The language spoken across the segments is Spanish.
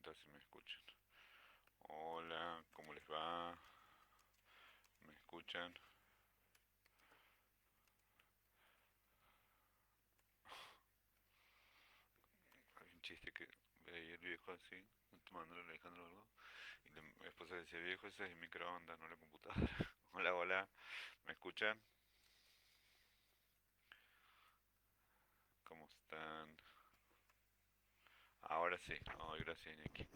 pregunta si me escuchan. Hola, ¿cómo les va? ¿Me escuchan? Hay un chiste que veía el viejo así, tomándole a Alejandro algo. Y mi esposa decía, viejo, ese es el microondas, no la computadora. Hola, hola, ¿me escuchan? ¿Cómo están? Ahora sí. Ay, gracias, Iñaki.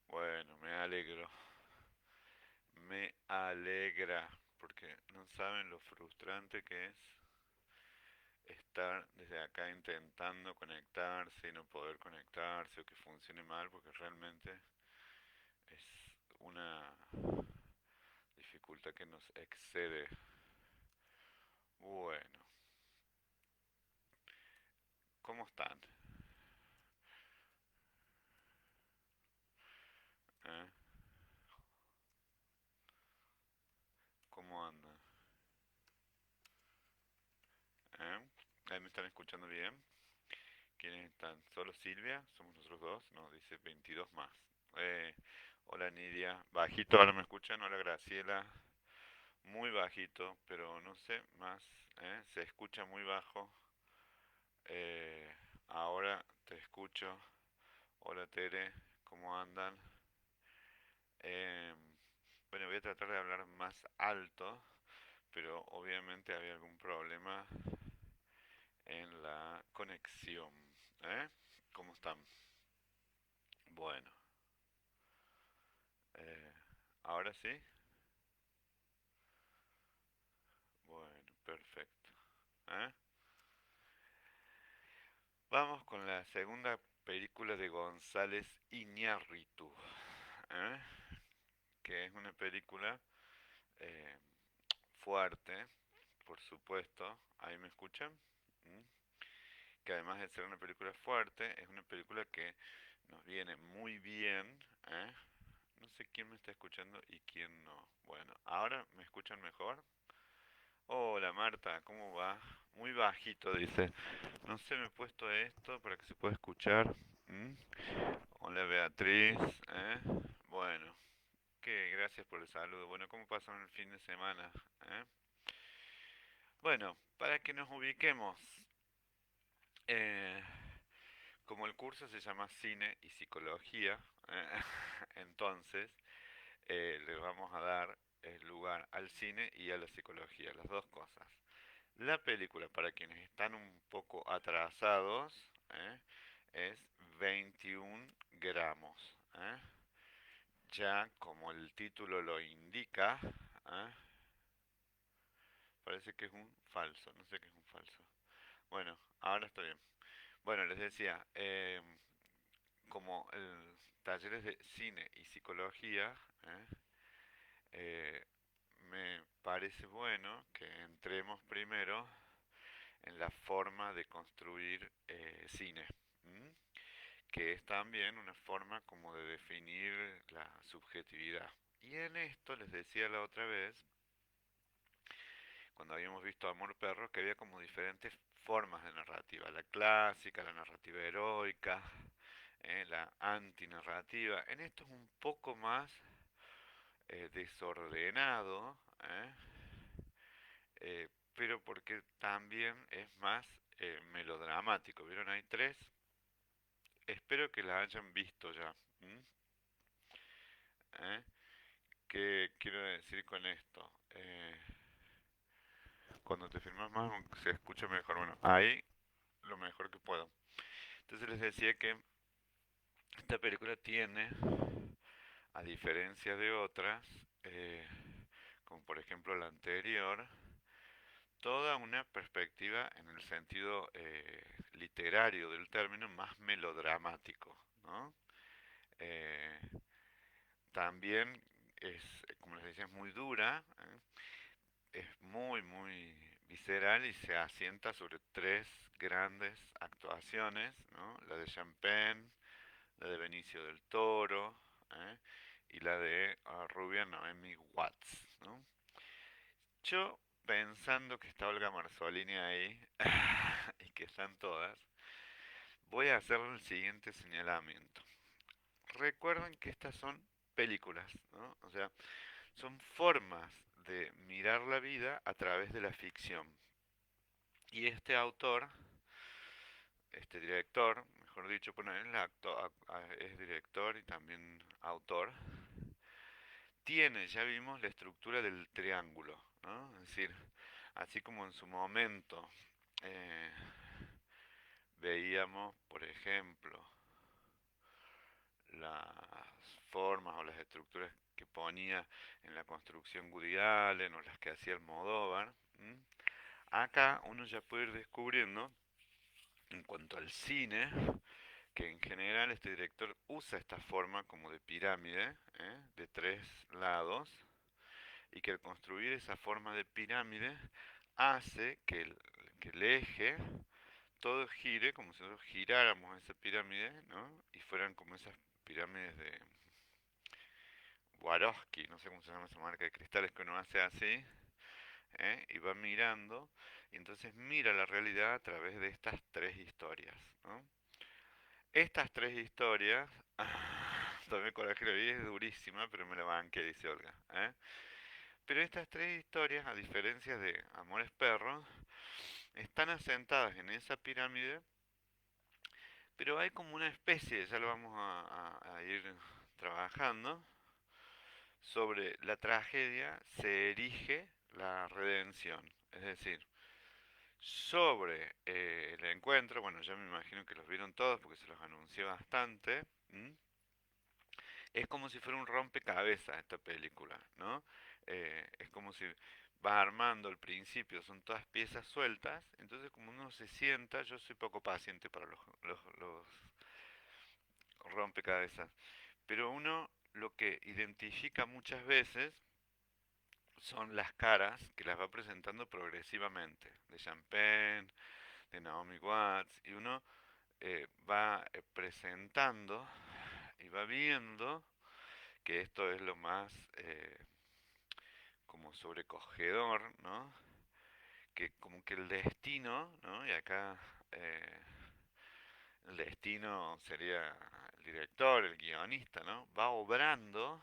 Bueno, me alegro. Me alegra, porque no saben lo frustrante que es estar desde acá intentando conectarse y no poder conectarse o que funcione mal, porque realmente es una dificultad que nos excede. Bueno, ¿cómo están? ¿Eh? ¿Cómo andan? ¿Eh? ¿Ahí me están escuchando bien? ¿Quiénes están? ¿Solo Silvia? ¿Somos nosotros dos? No, dice 22 más. Eh, Hola Nidia. Bajito, ahora me escuchan. Hola Graciela. Muy bajito, pero no sé, más. Se escucha muy bajo. Eh, Ahora te escucho. Hola Tere, ¿cómo andan? Eh, bueno, voy a tratar de hablar más alto, pero obviamente había algún problema en la conexión. ¿Eh? ¿Cómo están? Bueno, eh, ahora sí. Bueno, perfecto. ¿Eh? Vamos con la segunda película de González Iñárritu, ¿eh? Que es una película eh, fuerte, por supuesto. ¿Ahí me escuchan? ¿Mm? Que además de ser una película fuerte, es una película que nos viene muy bien, ¿eh? No sé quién me está escuchando y quién no. Bueno, ahora me escuchan mejor. Hola Marta, ¿cómo va? Muy bajito, dice. No sé, me he puesto esto para que se pueda escuchar. ¿Mm? Hola Beatriz, ¿eh? Bueno, qué gracias por el saludo. Bueno, ¿cómo pasaron el fin de semana? ¿Eh? Bueno, para que nos ubiquemos, eh, como el curso se llama Cine y Psicología, ¿eh? Entonces le vamos a dar el lugar al cine y a la psicología, las dos cosas. La película, para quienes están un poco atrasados, es 21 gramos. Ya como el título lo indica, ¿eh? Parece que es un falso, no sé qué es un falso. Bueno, ahora está bien. Bueno, les decía, como el talleres de cine y psicología, ¿eh? Eh, me parece bueno que entremos primero en la forma de construir cine, ¿m? Que es también una forma como de definir la subjetividad. Y en esto les decía la otra vez, cuando habíamos visto Amor Perro, que había como diferentes formas de narrativa, la clásica, la narrativa heroica, la antinarrativa. En esto es un poco más desordenado, pero porque también es más melodramático. ¿Vieron? Hay tres. Espero que la hayan visto ya. ¿M? ¿Eh? ¿Qué quiero decir con esto? Cuando te filmas más se escucha mejor. Bueno, ahí lo mejor que puedo. Entonces les decía que esta película tiene, a diferencia de otras, eh, como por ejemplo la anterior, toda una perspectiva en el sentido literario del término más melodramático, ¿no? Eh, También es, como les decía, es muy dura, es muy, muy visceral y se asienta sobre tres grandes actuaciones, ¿no? La de Champagne, la de Benicio del Toro, ¿eh? Y la de Rubia Noemi Watts, ¿no? Yo, pensando que está Olga Marzolini ahí y que están todas, voy a hacer el siguiente señalamiento. recuerden que estas son películas, ¿no? O sea, son formas de mirar la vida a través de la ficción. Y este autor, este director, mejor dicho, bueno, él es director y también autor, tiene, ya vimos, la estructura del triángulo, ¿no? Es decir, así como en su momento eh, veíamos, por ejemplo, las formas o las estructuras que ponía en la construcción Woody Allen o las que hacía Almodóvar. ¿M? Acá uno ya puede ir descubriendo, en cuanto al cine, que en general este director usa esta forma como de pirámide, de tres lados, y que al construir esa forma de pirámide hace que el eje todo gire como si nosotros giráramos esa pirámide, ¿no? Y fueran como esas pirámides de Swarovski, no sé cómo se llama esa marca de cristales que uno hace así, y va mirando, y entonces mira la realidad a través de estas tres historias, ¿no? Estas tres historias, tomé coraje, la vi, es durísima, pero me la banqué, dice Olga, ¿eh? Pero estas tres historias, a diferencia de Amores Perros, están asentadas en esa pirámide, pero hay como una especie, ya lo vamos a ir trabajando, sobre la tragedia se erige la redención. Es decir, sobre el encuentro, bueno, yo me imagino que los vieron todos porque se los anuncié bastante. ¿M? Es como si fuera un rompecabezas esta película, ¿no? Es como si vas armando al principio, son todas piezas sueltas, entonces como uno se sienta, yo soy poco paciente para los rompecabezas, pero uno lo que identifica muchas veces son las caras que las va presentando progresivamente, de Champagne, de Naomi Watts, y uno va presentando y va viendo que esto es lo más como sobrecogedor, ¿no? Que como que el destino, ¿no? Y acá el destino sería el director, el guionista, ¿no? Va obrando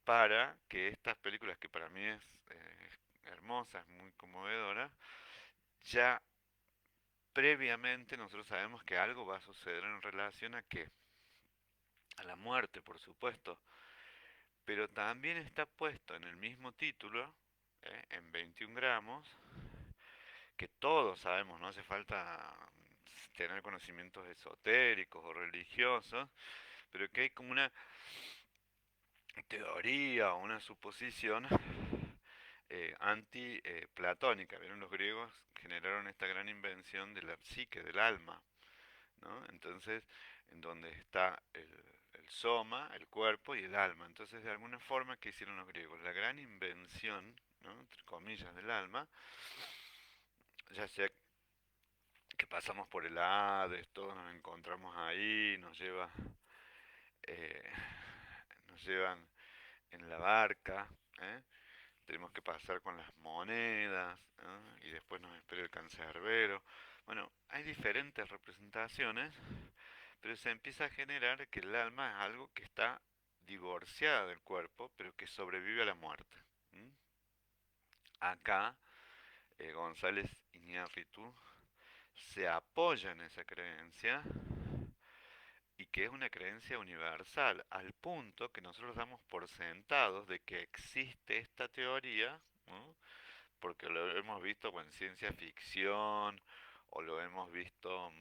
para que estas películas, que para mí es hermosa, es muy conmovedora, ya previamente nosotros sabemos que algo va a suceder en relación a que a la muerte, por supuesto, pero también está puesto en el mismo título, en 21 gramos, que todos sabemos, no hace falta tener conocimientos esotéricos o religiosos, pero que hay como una teoría o una suposición anti-platónica. ¿Vieron? Los griegos generaron esta gran invención de la psique, del alma, ¿no? Entonces, en donde está el soma, el cuerpo y el alma. Entonces, de alguna forma, ¿qué hicieron los griegos? La gran invención, ¿no? Entre comillas, del alma, ya sea que pasamos por el Hades, todos nos encontramos ahí, eh, nos llevan en la barca, ¿eh? Tenemos que pasar con las monedas, ¿no? Y después nos espera el cancerbero. Bueno, hay diferentes representaciones, pero se empieza a generar que el alma es algo que está divorciada del cuerpo, pero que sobrevive a la muerte. ¿M? Acá González Iñárritu se apoya en esa creencia y que es una creencia universal, al punto que nosotros damos por sentados de que existe esta teoría, ¿no? Porque lo hemos visto en ciencia ficción, o lo hemos visto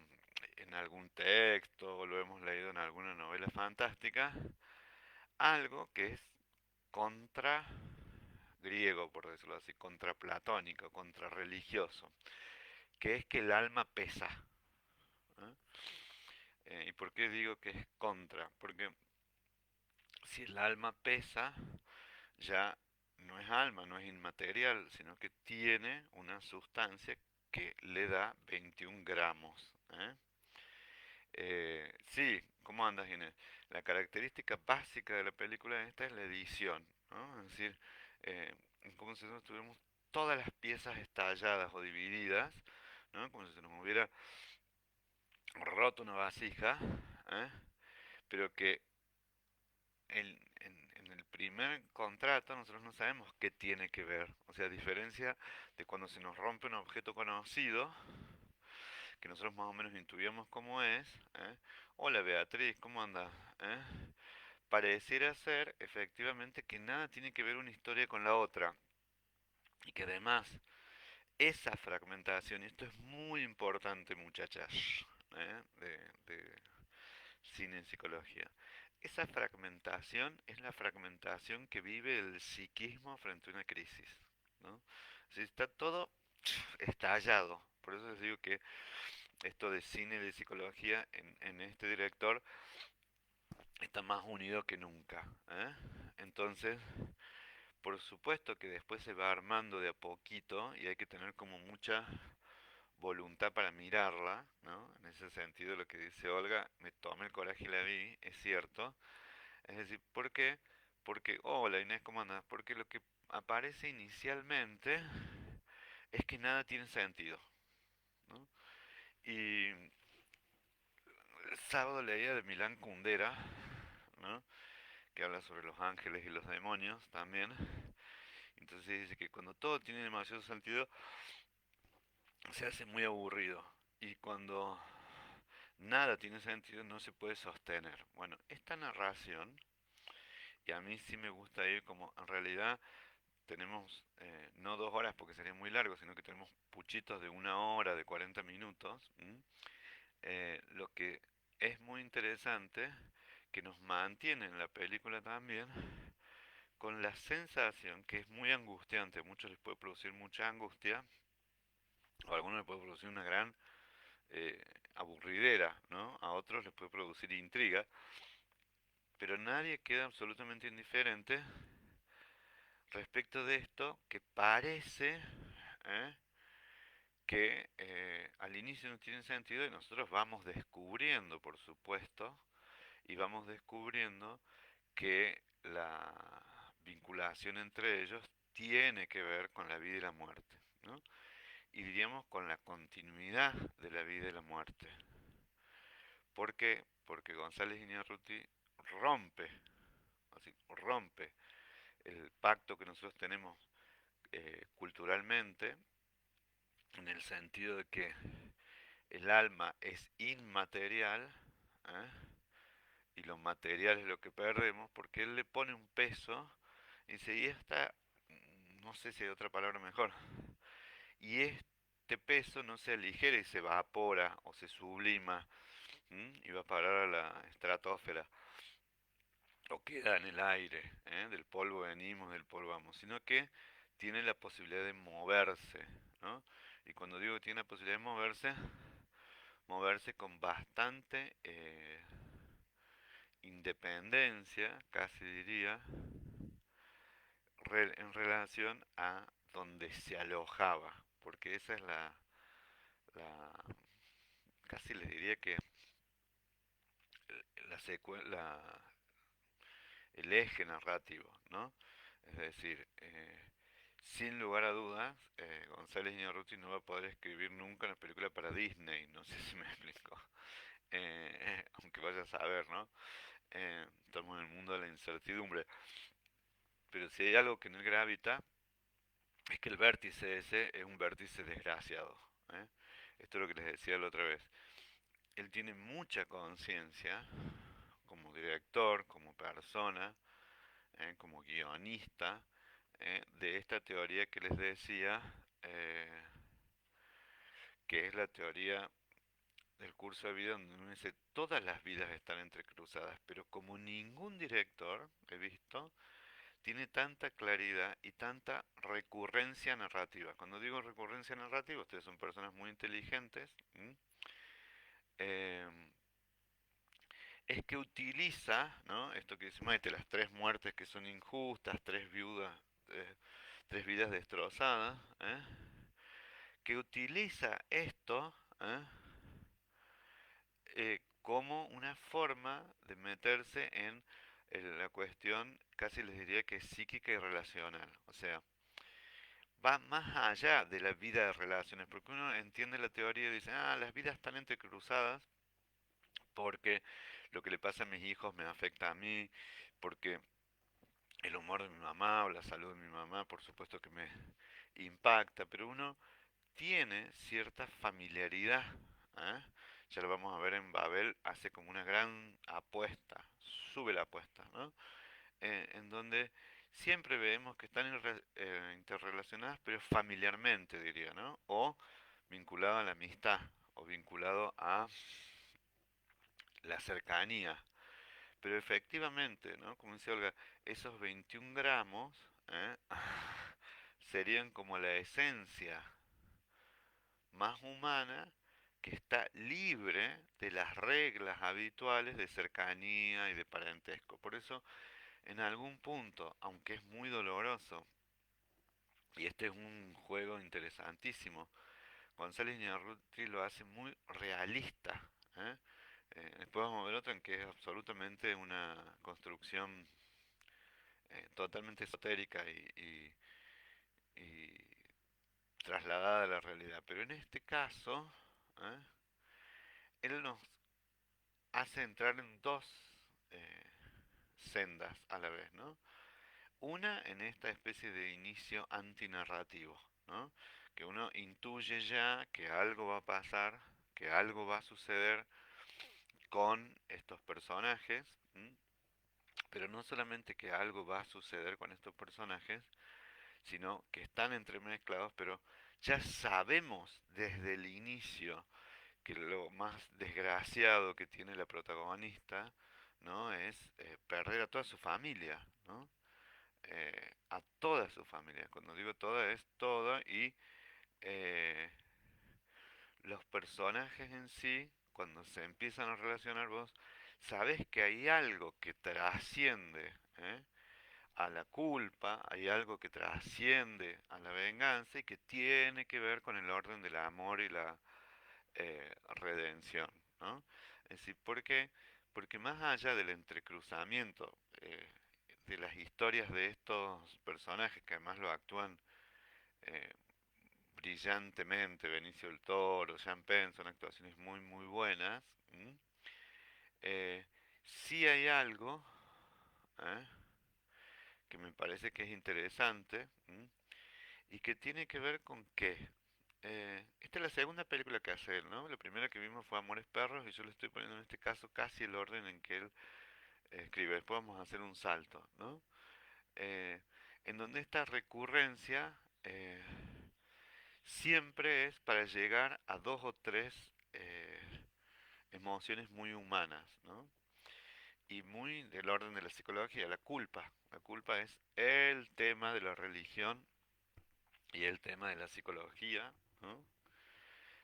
en algún texto, o lo hemos leído en alguna novela fantástica, algo que es contra griego, por decirlo así, contra platónico, contra religioso, que es que el alma pesa. ¿Eh? ¿Y por qué digo que es contra? Porque si el alma pesa, ya no es alma, no es inmaterial, sino que tiene una sustancia que le da 21 gramos. ¿Eh? Sí, ¿cómo andas, Inés? La característica básica de la película esta es la edición, ¿no? Es decir, como si nosotros tuviéramos todas las piezas estalladas o divididas, ¿no? Como si se nos hubiera roto una vasija, ¿eh? pero que en el primer contrato nosotros no sabemos qué tiene que ver. O sea, a diferencia de cuando se nos rompe un objeto conocido, que nosotros más o menos intuíamos cómo es, ¿eh? Hola Beatriz, ¿cómo anda? ¿Eh? Pareciera ser efectivamente que nada tiene que ver una historia con la otra. Y que además esa fragmentación, y esto es muy importante muchachas, de cine en psicología, esa fragmentación es la fragmentación que vive el psiquismo frente a una crisis, ¿no? Si está todo estallado, por eso les digo que esto de cine y de psicología en este director está más unido que nunca, ¿eh? Entonces, por supuesto que después se va armando de a poquito y hay que tener como mucha voluntad para mirarla, ¿no? En ese sentido lo que dice Olga, me tomé el coraje y la vi, es cierto. Es decir, ¿por qué? Porque, hola Inés, ¿cómo andas? Porque lo que aparece inicialmente es que nada tiene sentido, ¿no? Y el sábado leía de Milán Kundera, ¿no? Que habla sobre los ángeles y los demonios también. Entonces dice que cuando todo tiene demasiado sentido, se hace muy aburrido. Y cuando nada tiene sentido, no se puede sostener. Bueno, esta narración, y a mí sí me gusta ir como, en realidad tenemos no 2 horas porque sería muy largo, sino que tenemos puchitos de 1 hora, de 40 minutos. Lo que es muy interesante, que nos mantiene en la película también, con la sensación que es muy angustiante. A muchos les puede producir mucha angustia, o a algunos les puede producir una gran eh, aburridera, ¿no? A otros les puede producir intriga, pero nadie queda absolutamente indiferente respecto de esto que parece ¿eh? que al inicio no tiene sentido y nosotros vamos descubriendo, por supuesto, y vamos descubriendo que la vinculación entre ellos tiene que ver con la vida y la muerte, ¿no? Y diríamos con la continuidad de la vida y la muerte. ¿Por qué? Porque González Iñárritu rompe, así, rompe el pacto que nosotros tenemos culturalmente, en el sentido de que el alma es inmaterial, ¿eh? Y lo material es lo que perdemos, porque él le pone un peso y dice, y esta, no sé si hay otra palabra mejor, y este peso no se aligera y se evapora o se sublima, y va a parar a la estratosfera o queda en el aire, del polvo venimos, del polvo vamos, sino que tiene la posibilidad de moverse, ¿no? Y cuando digo que tiene la posibilidad de moverse, moverse con bastante independencia, casi diría, en relación a donde se alojaba, porque esa es la casi les diría que la, el eje narrativo, ¿no? Es decir, sin lugar a dudas, González Iñárritu no va a poder escribir nunca una película para Disney, no sé si me explico. Aunque vaya a saber, ¿no? Estamos en el mundo de la incertidumbre. Pero si hay algo que no gravita, es que el vértice ese es un vértice desgraciado. ¿eh? Esto es lo que les decía la otra vez. Él tiene mucha conciencia, como director, como persona, como guionista, de esta teoría que les decía, eh, que es la teoría del curso de vida donde uno dice todas las vidas están entrecruzadas, pero como ningún director he visto, tiene tanta claridad y tanta recurrencia narrativa. Cuando digo recurrencia narrativa, ustedes son personas muy inteligentes, eh, es que utiliza, ¿no? Esto que dice Maite, las 3 muertes que son injustas, 3 viudas, eh, 3 vidas destrozadas, que utiliza esto como una forma de meterse en la cuestión, casi les diría que psíquica y relacional. O sea, va más allá de la vida de relaciones, porque uno entiende la teoría y dice, ah, las vidas están entrecruzadas porque lo que le pasa a mis hijos me afecta a mí, porque el humor de mi mamá o la salud de mi mamá, por supuesto que me impacta, pero uno tiene cierta familiaridad. ¿Eh? Ya lo vamos a ver en Babel, hace como una gran apuesta, sube la apuesta, ¿no? En donde siempre vemos que están interrelacionadas, pero familiarmente, diría, ¿no? O vinculado a la amistad, o vinculado a la cercanía. Pero efectivamente, ¿no? Como dice Olga, esos 21 gramos ¿eh? serían como la esencia más humana que está libre de las reglas habituales de cercanía y de parentesco. Por eso, en algún punto, aunque es muy doloroso, y este es un juego interesantísimo, González Iñárritu lo hace muy realista. ¿Eh? Después vamos a ver otro en que es absolutamente una construcción totalmente esotérica y trasladada a la realidad. Pero en este caso, ¿eh? Él nos hace entrar en dos eh, sendas a la vez, ¿no? Una en esta especie de inicio antinarrativo, ¿no? Que uno intuye ya que algo va a pasar, que algo va a suceder con estos personajes, ¿m? Pero no solamente que algo va a suceder con estos personajes, sino que están entremezclados, pero ya sabemos desde el inicio que lo más desgraciado que tiene la protagonista, ¿no? Es perder a toda su familia, ¿no? A toda su familia. Cuando digo toda, es toda y eh, los personajes en sí, cuando se empiezan a relacionar vos, sabes que hay algo que trasciende a la culpa, hay algo que trasciende a la venganza y que tiene que ver con el orden del amor y la redención, ¿no? Es decir, ¿por qué? Porque más allá del entrecruzamiento de las historias de estos personajes, que además lo actúan eh, brillantemente, Benicio del Toro, Sean Penn, son actuaciones muy, muy buenas, ¿m? Sí hay algo ¿eh? que me parece que es interesante, ¿m? Y que tiene que ver con que esta es la segunda película que hace él, ¿no? La primera que vimos fue Amores Perros y yo le estoy poniendo en este caso casi el orden en que él escribe. Después vamos a hacer un salto, ¿no? Eh, en donde esta recurrencia siempre es para llegar a dos o tres emociones muy humanas, ¿no? Y muy del orden de la psicología, la culpa. La culpa es el tema de la religión y el tema de la psicología, ¿no?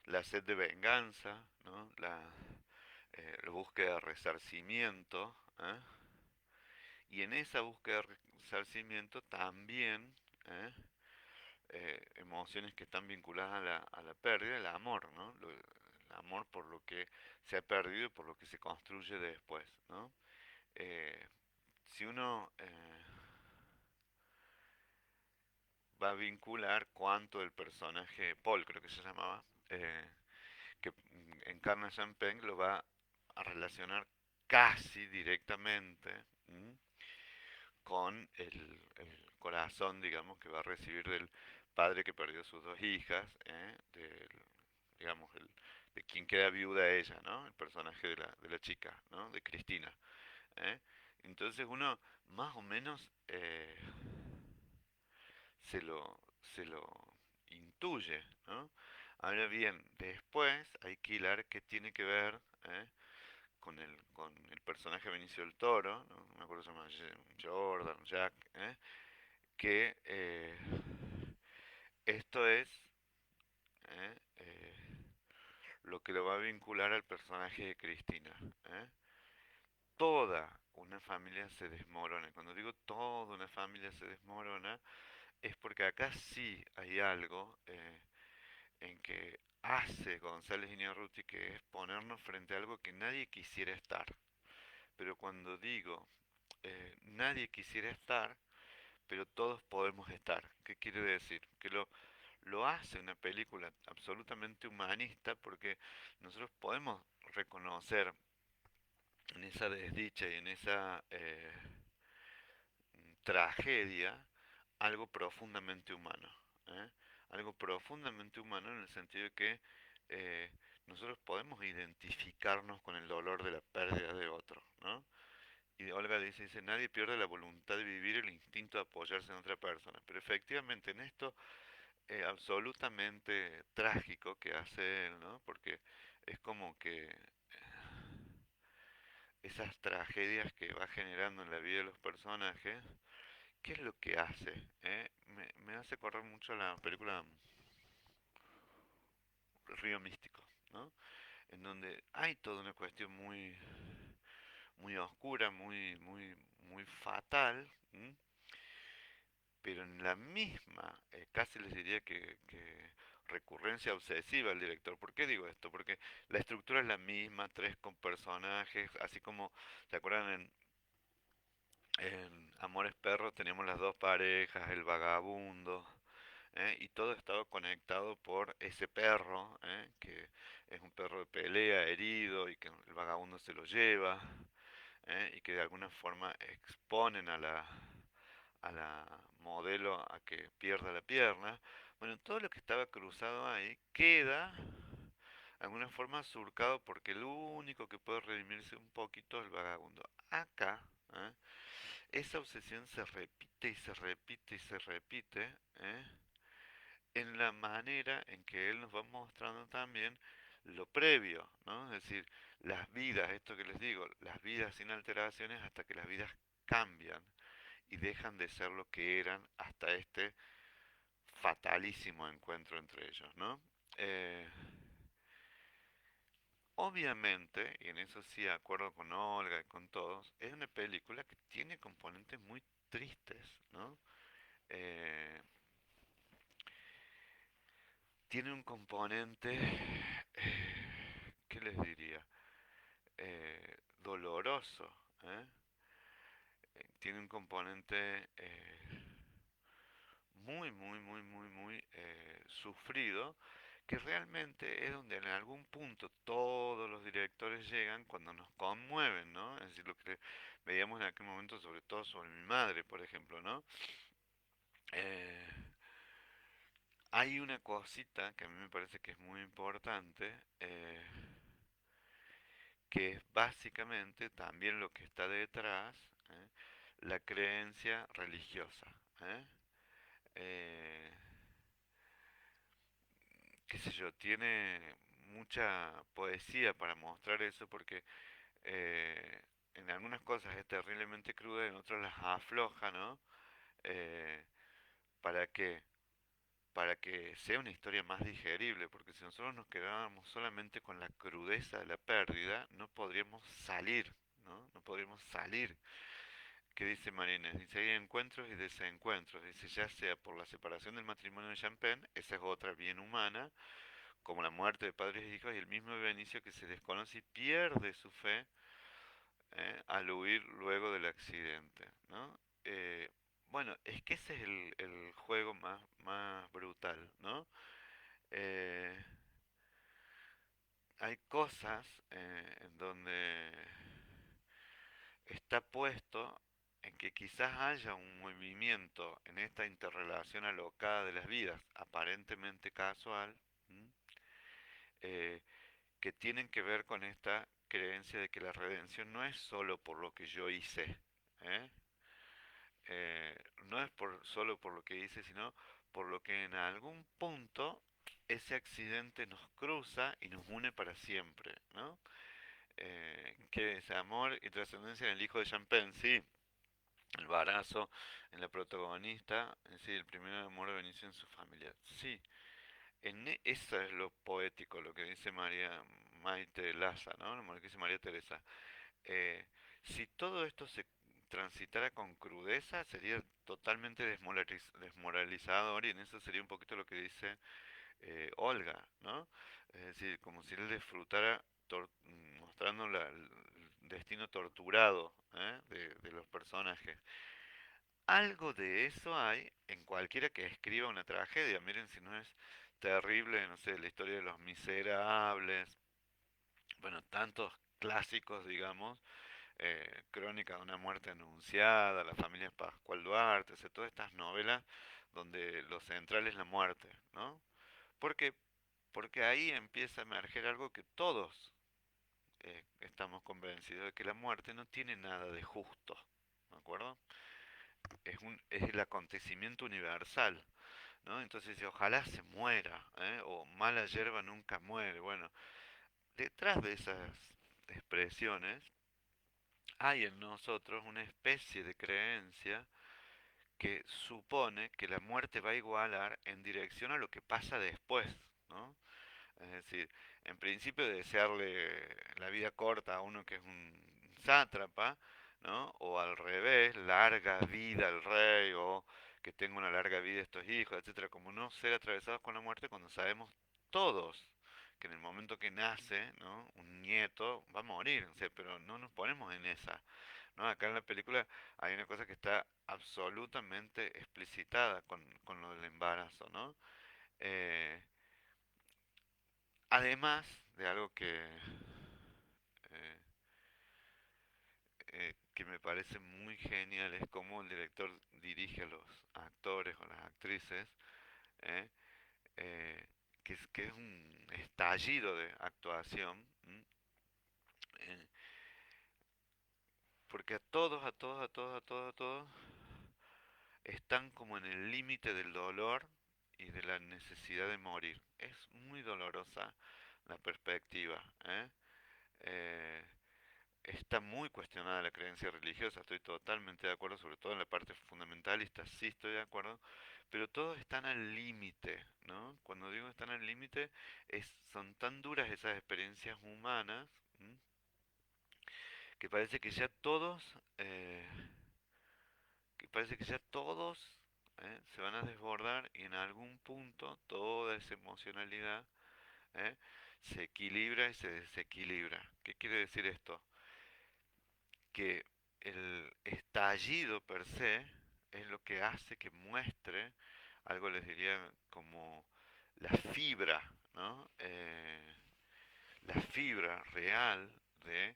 La sed de venganza, ¿no? La búsqueda de resarcimiento, ¿eh? Y en esa búsqueda de resarcimiento también emociones que están vinculadas a la pérdida, el amor, ¿no? El amor por lo que se ha perdido y por lo que se construye después, ¿no? Eh, si uno va a vincular cuánto el personaje, Paul creo que se llamaba, que encarna a Sean Penn, lo va a relacionar casi directamente con el corazón, digamos, que va a recibir del padre que perdió sus dos hijas, digamos, de quien queda viuda ella, ¿no? El personaje de la chica, ¿no? De Cristina. ¿Eh? Entonces uno más o menos se lo intuye, ¿no? Ahora bien, después hay que hilar qué tiene que ver con el personaje Benicio del Toro, no me acuerdo se llama Jordan, Jack, que esto es ¿eh? Lo que lo va a vincular al personaje de Cristina. ¿Eh? Toda una familia se desmorona. Cuando digo toda una familia se desmorona, es porque acá sí hay algo en que hace González Iñárritu, que es ponernos frente a algo que nadie quisiera estar. Pero cuando digo nadie quisiera estar, pero todos podemos estar. ¿Qué quiere decir? Que lo hace una película absolutamente humanista porque nosotros podemos reconocer en esa desdicha y en esa tragedia algo profundamente humano, ¿eh? Algo profundamente humano en el sentido de que eh, nosotros podemos identificarnos con el dolor de la pérdida de otro, ¿no? Y Olga dice, nadie pierde la voluntad de vivir, el instinto de apoyarse en otra persona. Pero efectivamente en esto absolutamente trágico que hace él, ¿no? Porque es como que esas tragedias que va generando en la vida de los personajes, ¿qué es lo que hace? Me hace correr mucho la película Río Místico, ¿no? En donde hay toda una cuestión muy oscura, muy fatal, ¿m? Pero en la misma, casi les diría que recurrencia obsesiva del director. ¿Por qué digo esto? Porque la estructura es la misma, tres con personajes, así como, ¿se acuerdan en Amores Perros teníamos las dos parejas, el vagabundo, y todo estaba conectado por ese perro, que es un perro de pelea, herido, y que el vagabundo se lo lleva, y que de alguna forma exponen a la modelo a que pierda la pierna. Bueno, todo lo que estaba cruzado ahí queda de alguna forma surcado porque el único que puede redimirse un poquito es el vagabundo. Acá, ¿eh? Esa obsesión se repite y se repite y se repite, en la manera en que él nos va mostrando también lo previo, ¿no? Es decir, las vidas, esto que les digo, las vidas sin alteraciones hasta que las vidas cambian y dejan de ser lo que eran hasta este fatalísimo encuentro entre ellos, ¿no? Eh, Obviamente, y en eso sí acuerdo con Olga y con todos, es una película que tiene componentes muy tristes, ¿no? Eh, Tiene un componente, ¿qué les diría? Doloroso, ¿eh? Tiene un componente muy sufrido, que realmente es donde en algún punto todos los directores llegan cuando nos conmueven, ¿no? Es decir, lo que veíamos en aquel momento, sobre todo sobre mi madre, por ejemplo, ¿no? Eh, Hay una cosita que a mí me parece que es muy importante, que es básicamente también lo que está detrás, ¿eh? La creencia religiosa, ¿eh? Eh, Qué sé yo, tiene mucha poesía para mostrar eso porque eh, en algunas cosas es terriblemente cruda, en otras las afloja, ¿no? Eh, ¿Para qué? Para que sea una historia más digerible, porque si nosotros nos quedáramos solamente con la crudeza de la pérdida, no podríamos salir, ¿no? No podríamos salir. ¿Qué dice Marínez? Dice, hay encuentros y desencuentros. Dice, ya sea por la separación del matrimonio de Champagne, esa es otra bien humana, como la muerte de padres e hijos, y el mismo Benicio que se desconoce y pierde su fe al huir luego del accidente, ¿no? Bueno, es que ese es el juego más brutal, ¿no? Eh, Hay cosas en donde está puesto en que quizás haya un movimiento en esta interrelación alocada de las vidas, aparentemente casual, ¿m? Eh, que tienen que ver con esta creencia de que la redención no es solo por lo que yo hice, ¿eh? No es solo por lo que hice, sino por lo que en algún punto ese accidente nos cruza y nos une para siempre, ¿no? Que es amor y trascendencia en el hijo de Champagne, sí, el barazo en la protagonista, sí, el primer amor de Benicio en su familia, sí, eso es lo poético, lo que dice María Maite Laza, ¿no? Lo que dice María Teresa. Eh, si todo esto se transitara con crudeza, sería totalmente desmoralizador y en eso sería un poquito lo que dice Olga, ¿no? Es decir, como si él disfrutara mostrando el destino torturado de los personajes. Algo de eso hay en cualquiera que escriba una tragedia. Miren si no es terrible, no sé, la historia de los miserables. Bueno, tantos clásicos, digamos, Crónica de una muerte anunciada, La familia Pascual Duarte, o sea, todas estas novelas donde lo central es la muerte, ¿no? Porque, porque ahí empieza a emerger algo que todos estamos convencidos de que la muerte no tiene nada de justo, ¿de acuerdo? Es el acontecimiento universal, ¿no? Entonces, si ojalá se muera, o mala hierba nunca muere. Bueno, detrás de esas expresiones hay en nosotros una especie de creencia que supone que la muerte va a igualar en dirección a lo que pasa después, ¿no? Es decir, en principio desearle la vida corta a uno que es un sátrapa, ¿no? O al revés, larga vida al rey, o que tenga una larga vida estos hijos, etcétera, como no ser atravesados con la muerte cuando sabemos todos que en el momento que nace, ¿no? Un nieto va a morir, o sea, pero no nos ponemos en esa, ¿no? Acá en la película hay una cosa que está absolutamente explicitada con lo del embarazo, ¿no? Eh, Además de algo eh, que me parece muy genial, es cómo el director dirige a los actores o las actrices, ¿eh? Eh, que es un estallido de actuación, ¿m? Eh, porque a todos, están como en el límite del dolor y de la necesidad de morir. Es muy dolorosa la perspectiva, ¿eh? Eh, Está muy cuestionada la creencia religiosa, estoy totalmente de acuerdo, sobre todo en la parte fundamentalista, sí estoy de acuerdo, pero todos están al límite, ¿no? Cuando digo están al límite, son tan duras esas experiencias humanas, ¿m? Que parece que ya todos, eh, que parece que ya todos se van a desbordar y en algún punto toda esa emocionalidad ¿eh? Se equilibra y se desequilibra. ¿Qué quiere decir esto? Que el estallido per se es lo que hace que muestre algo, les diría, como la fibra, ¿no? La fibra real de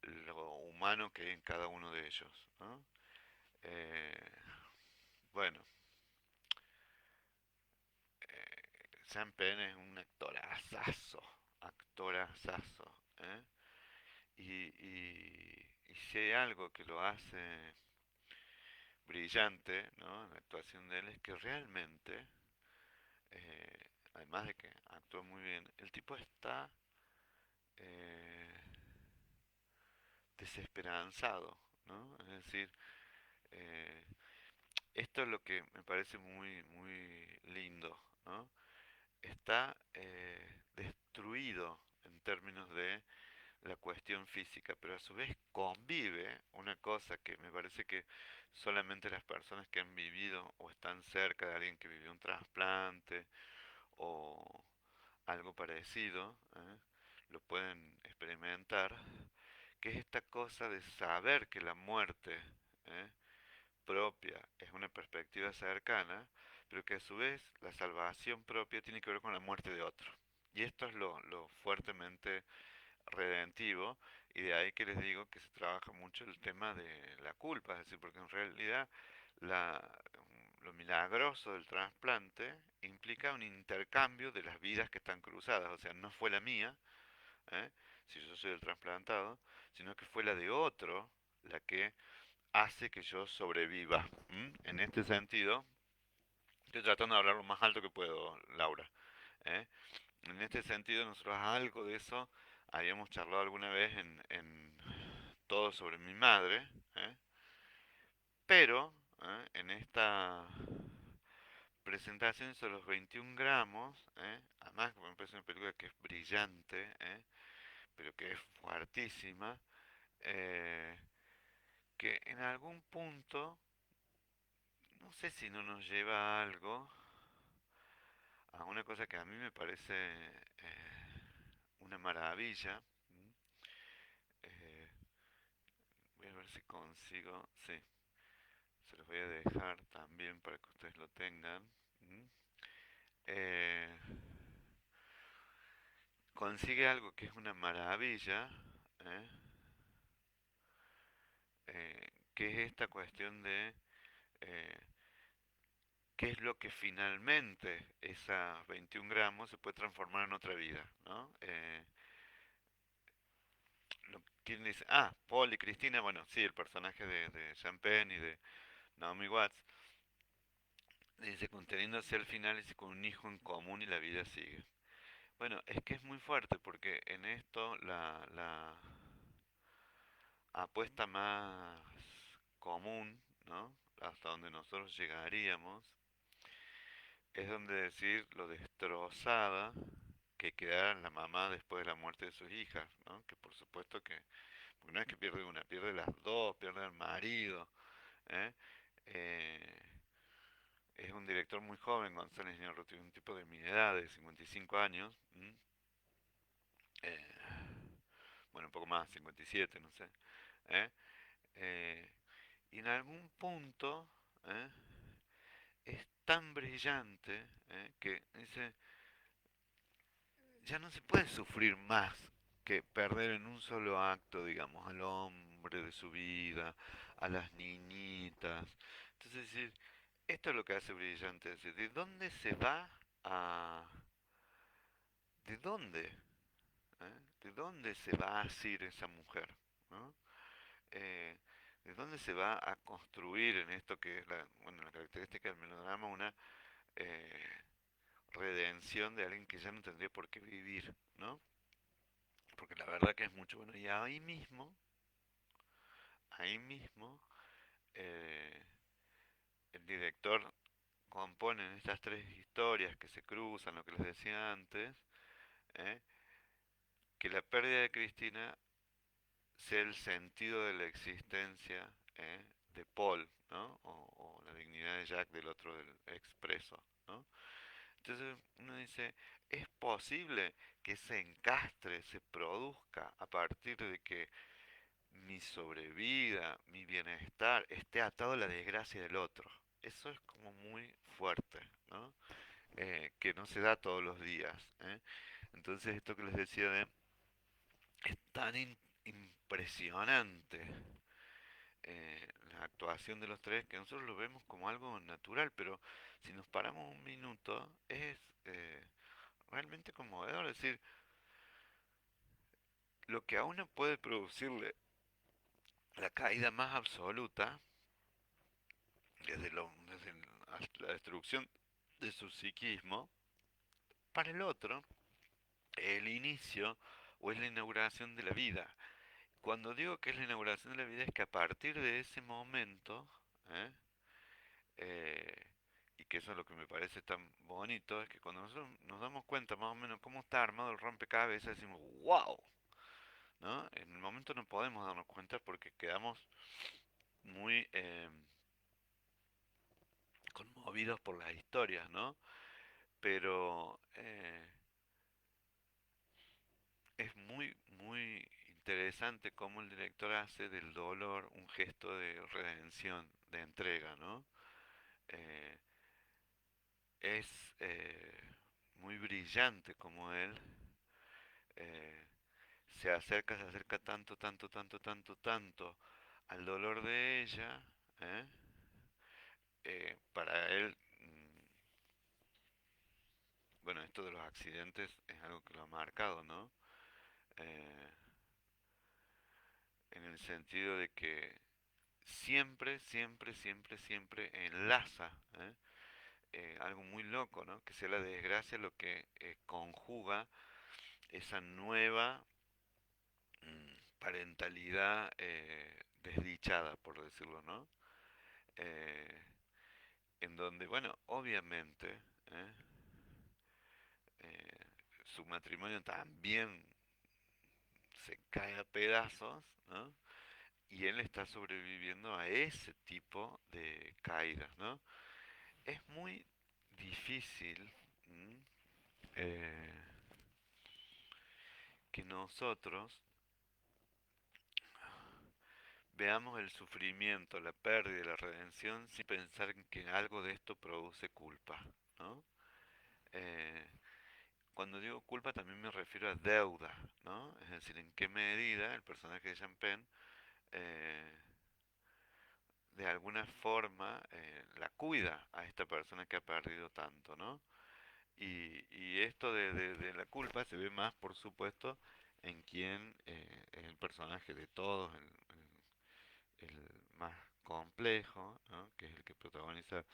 lo humano que hay en cada uno de ellos, ¿no? Eh, bueno, Sean Penn es un actorazazo, ¿eh? Y si hay algo que lo hace brillante, ¿no? En la actuación de él es que realmente, además de que actúa muy bien, el tipo está eh, desesperanzado, ¿no? Es decir, eh, esto es lo que me parece muy lindo, ¿no? Está destruido en términos de la cuestión física, pero a su vez convive una cosa que me parece que solamente las personas que han vivido o están cerca de alguien que vivió un trasplante o algo parecido, lo pueden experimentar, que es esta cosa de saber que la muerte ¿eh? propia es una perspectiva cercana, pero que a su vez la salvación propia tiene que ver con la muerte de otro. Y esto es lo fuertemente redentivo, y de ahí que les digo que se trabaja mucho el tema de la culpa, es decir, porque en realidad la, lo milagroso del trasplante implica un intercambio de las vidas que están cruzadas, o sea, no fue la mía, ¿eh? Si yo soy el trasplantado, sino que fue la de otro la que hace que yo sobreviva. ¿M? En este sentido, estoy tratando de hablar lo más alto que puedo, Laura. ¿Eh? En este sentido, nosotros algo de eso habíamos charlado alguna vez en Todo sobre mi madre, ¿eh? Pero en esta presentación sobre los 21 gramos, además me parece una película que es brillante, pero que es fuertísima, eh, que en algún punto, no sé si no nos lleva a algo, a una cosa que a mí me parece una maravilla. Eh, Voy a ver si consigo, sí, se los voy a dejar también para que ustedes lo tengan. ¿Mm? Eh, Consigue algo que es una maravilla ¿eh? Que es esta cuestión de eh, qué es lo que finalmente esas 21 gramos se puede transformar en otra vida, ¿no? ¿Quién dice? Ah, Paul y Cristina, bueno, sí, el personaje de Sean Penn y de Naomi Watts, dice, conteniéndose al final, dice, con un hijo en común y la vida sigue. Bueno, es que es muy fuerte porque en esto la apuesta más común, ¿no? Hasta donde nosotros llegaríamos, es donde decir lo destrozada que queda la mamá después de la muerte de sus hijas, ¿no? Que por supuesto que, porque no es que pierde una, pierde las dos, pierde al marido, ¿eh? Eh, es un director muy joven, González Iñárritu, un tipo de mi edad, de 55 años, ¿m? Eh, bueno, un poco más, 57, no sé, ¿eh? Eh, y en algún punto, ¿eh? Es tan brillante, que dice, ya no se puede sufrir más que perder en un solo acto, digamos, al hombre de su vida, a las niñitas. Entonces, decir, esto es lo que hace brillante, es decir, ¿de dónde se va a... ¿De dónde? ¿De dónde se va a asir esa mujer? ¿No? Eh, ¿De dónde se va a construir en esto que es la, bueno, la característica del melodrama, una eh, redención de alguien que ya no tendría por qué vivir, ¿no? Porque la verdad que es mucho bueno. Y ahí mismo, eh, el director compone en estas tres historias que se cruzan, lo que les decía antes, ¿eh? Que la pérdida de Cristina sea el sentido de la existencia, de Paul, ¿no? O la dignidad de Jack del otro, del expreso, ¿no? Entonces uno dice, ¿es posible que ese encastre se produzca a partir de que mi sobrevida, mi bienestar, esté atado a la desgracia del otro? Eso es como muy fuerte, ¿no? Que no se da todos los días, ¿eh? Entonces esto que les decía de, es tan impresionante, la actuación de los tres, que nosotros lo vemos como algo natural, pero si nos paramos un minuto, es realmente conmovedor. Es decir, lo que a uno puede producirle la caída más absoluta, hasta la destrucción de su psiquismo, para el otro, el inicio o es la inauguración de la vida. Cuando digo que es la inauguración de la vida es que a partir de ese momento, ¿eh? Eh, y que eso es lo que me parece tan bonito, es que cuando nosotros nos damos cuenta más o menos cómo está armado el rompecabezas, decimos, wow, ¿no? En el momento no podemos darnos cuenta porque quedamos muy conmovidos por las historias, ¿no? Pero es muy, muy interesante cómo el director hace del dolor un gesto de redención, de entrega, ¿no? Eh, es muy brillante como él eh, se acerca tanto, tanto, tanto, tanto, tanto al dolor de ella, ¿eh? Para él, bueno, esto de los accidentes es algo que lo ha marcado, ¿no? Eh, en el sentido de que siempre, siempre, siempre, siempre enlaza, ¿eh? Algo muy loco, ¿no? Que sea la desgracia lo que conjuga esa nueva parentalidad desdichada, por decirlo, ¿no? Eh, en donde, bueno, obviamente, ¿eh? Eh, su matrimonio también se cae a pedazos, ¿no? Y él está sobreviviendo a ese tipo de caídas, ¿no? Es muy difícil, ¿m? Eh, que nosotros veamos el sufrimiento, la pérdida, la redención sin pensar en que algo de esto produce culpa, ¿no? Eh, cuando digo culpa también me refiero a deuda, ¿no? Es decir, en qué medida el personaje de Sean Penn eh, de alguna forma la cuida a esta persona que ha perdido tanto, ¿no? Y esto de la culpa se ve más, por supuesto, en quien es el personaje de todos, el más complejo, ¿no? Que es el que protagoniza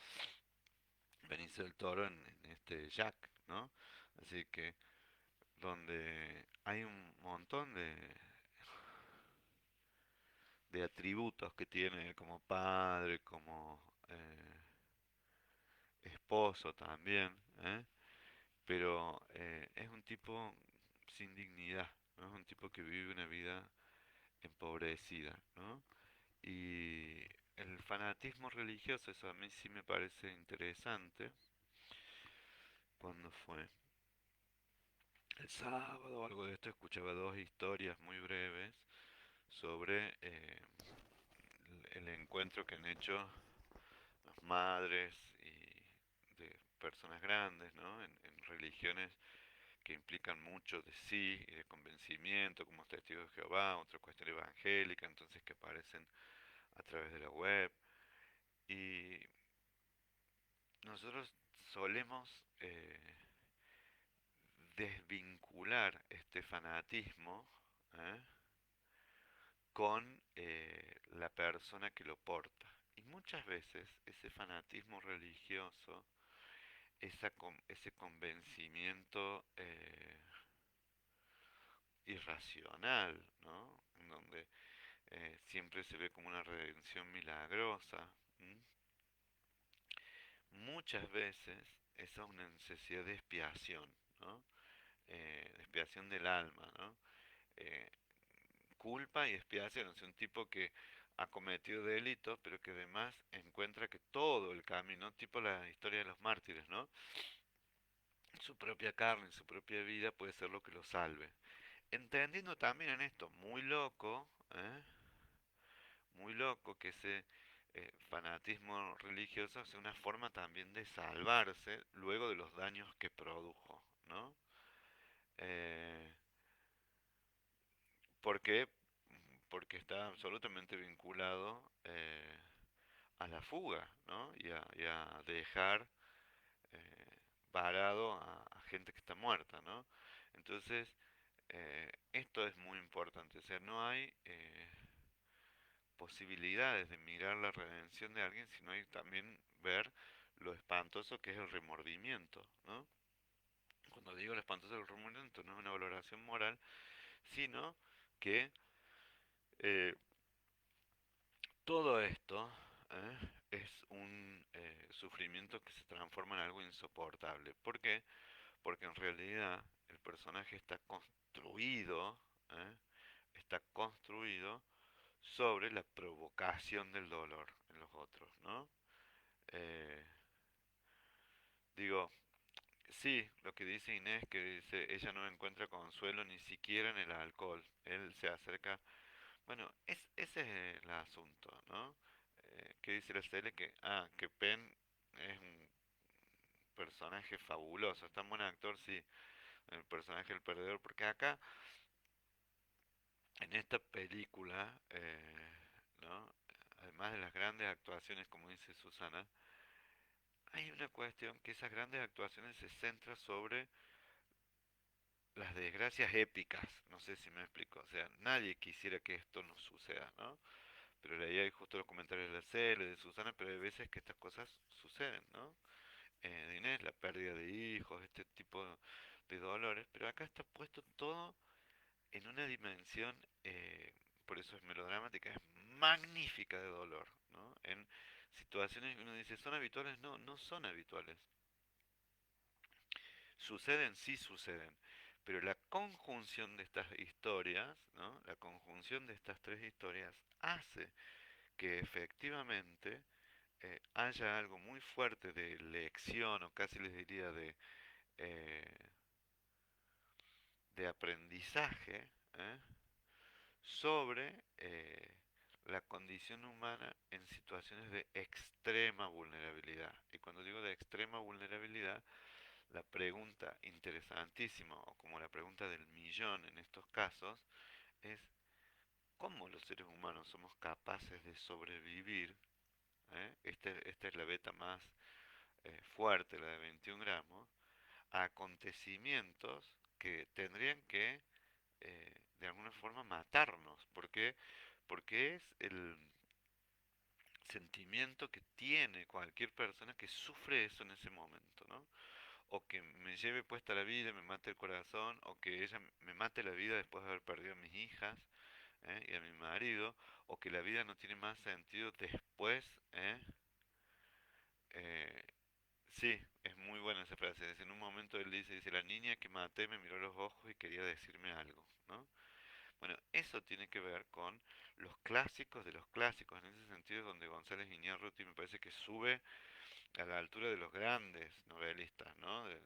Benicio del Toro en este Jack, ¿no? Así que donde hay un montón de atributos que tiene como padre, como esposo también, ¿eh? Pero es un tipo sin dignidad, ¿no? Es un tipo que vive una vida empobrecida, ¿no? Y el fanatismo religioso, eso a mí sí me parece interesante. Cuando fue el sábado o algo de esto, escuchaba dos historias muy breves sobre el encuentro que han hecho las madres y de personas grandes, ¿no? En religiones que implican mucho de sí y de convencimiento, como testigos de Jehová, otra cuestión evangélica, entonces que aparecen a través de la web. Y nosotros solemos desvincular este fanatismo ¿eh? con la persona que lo porta. Y muchas veces ese fanatismo religioso, ese convencimiento irracional, ¿no? En donde siempre se ve como una redención milagrosa. ¿M? Muchas veces esa es una necesidad de expiación, ¿no? De expiación del alma, ¿no? Eh, culpa y expiación, es un tipo que ha cometido delitos, pero que además encuentra que todo el camino, tipo la historia de los mártires, ¿no? Su propia carne, su propia vida puede ser lo que lo salve. Entendiendo también en esto, muy loco, muy loco que ese fanatismo religioso es una forma también de salvarse luego de los daños que produjo, ¿no? Eh, ¿Por qué? Porque está absolutamente vinculado a la fuga, ¿no? Y a dejar eh, varado a gente que está muerta, ¿no? Entonces, esto es muy importante, o sea, no hay posibilidades de mirar la redención de alguien, sino hay también ver lo espantoso que es el remordimiento, ¿no? Cuando digo lo espantoso del remordimiento no es una valoración moral, sino que eh, todo esto es un sufrimiento que se transforma en algo insoportable. ¿Por qué? Porque en realidad el personaje ¿eh? Está construido sobre la provocación del dolor en los otros, ¿no? Eh, digo, sí, lo que dice Inés, que dice, ella no encuentra consuelo ni siquiera en el alcohol. Él se acerca. Bueno, ese es el asunto, ¿no? Que dice la serie que Penn es un personaje fabuloso, es tan buen actor, sí, el personaje del perdedor, porque acá, en esta película, ¿no? Además de las grandes actuaciones, como dice Susana, hay una cuestión que esas grandes actuaciones se centran sobre las desgracias épicas, no sé si me explico, o sea, nadie quisiera que esto nos suceda, ¿no? Pero leía ahí justo los comentarios de la serie, de Susana, pero hay veces que estas cosas suceden, ¿no? De Inés, la pérdida de hijos, este tipo de dolores, pero acá está puesto todo en una dimensión, por eso es melodramática, es magnífica de dolor, ¿no? En situaciones que uno dice, ¿son habituales? No, no son habituales. Suceden, sí suceden, pero la conjunción de estas historias, ¿no? La conjunción de estas tres historias hace que efectivamente haya algo muy fuerte de lección, o casi les diría eh, de aprendizaje, ¿eh? Sobre la condición humana en situaciones de extrema vulnerabilidad. Y cuando digo de extrema vulnerabilidad, la pregunta interesantísima, o como la pregunta del millón en estos casos, es cómo los seres humanos somos capaces de sobrevivir. Esta es la beta más fuerte, la de 21 gramos, a acontecimientos que tendrían que de alguna forma matarnos. ¿Por qué? Porque es el sentimiento que tiene cualquier persona que sufre eso en ese momento, ¿no? O que me lleve puesta la vida, me mate el corazón, o que ella me mate la vida después de haber perdido a mis hijas, y a mi marido, o que la vida no tiene más sentido después, eh, sí, es muy buena esa frase. En un momento él dice, la niña que maté me miró a los ojos y quería decirme algo, ¿no? Bueno, eso tiene que ver con los clásicos de los clásicos, en ese sentido es donde González Iñárritu me parece que sube a la altura de los grandes novelistas, ¿no? De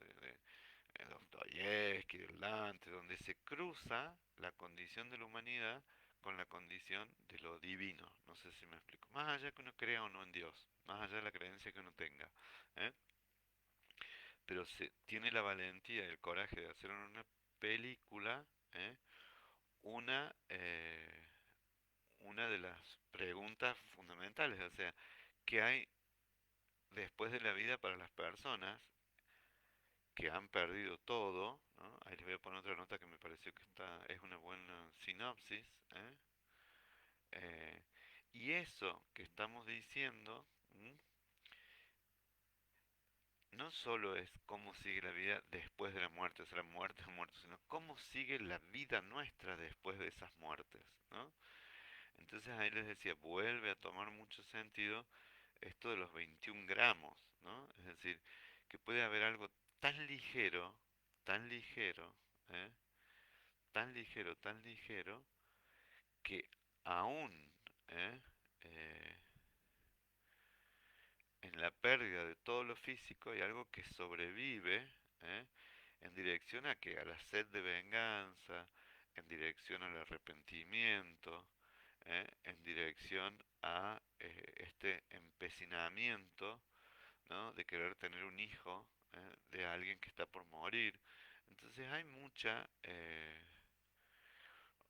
Dostoyevsky, del Dante, donde se cruza la condición de la humanidad con la condición de lo divino. No sé si me explico. Más allá que uno crea o no en Dios, más allá de la creencia que uno tenga, ¿eh? Pero se tiene la valentía y el coraje de hacer en una película, ¿eh? una, eh, una de las preguntas fundamentales, o sea, ¿qué hay después de la vida para las personas que han perdido todo? ¿No? Ahí les voy a poner otra nota que me pareció que es una buena sinopsis, ¿eh? Eh, y eso que estamos diciendo, no solo es cómo sigue la vida después de la muerte, o sea, la muerte es muerte, sino cómo sigue la vida nuestra después de esas muertes, ¿no? Entonces ahí les decía, vuelve a tomar mucho sentido esto de los 21 gramos, ¿no? Es decir, que puede haber algo tan ligero, ¿eh? Tan ligero, tan ligero, que aún, ¿eh? Eh, en la pérdida de todo lo físico hay algo que sobrevive, ¿eh? En dirección a que a la sed de venganza, en dirección al arrepentimiento, en dirección a este empecinamiento, ¿no? De querer tener un hijo, de alguien que está por morir. Entonces hay mucha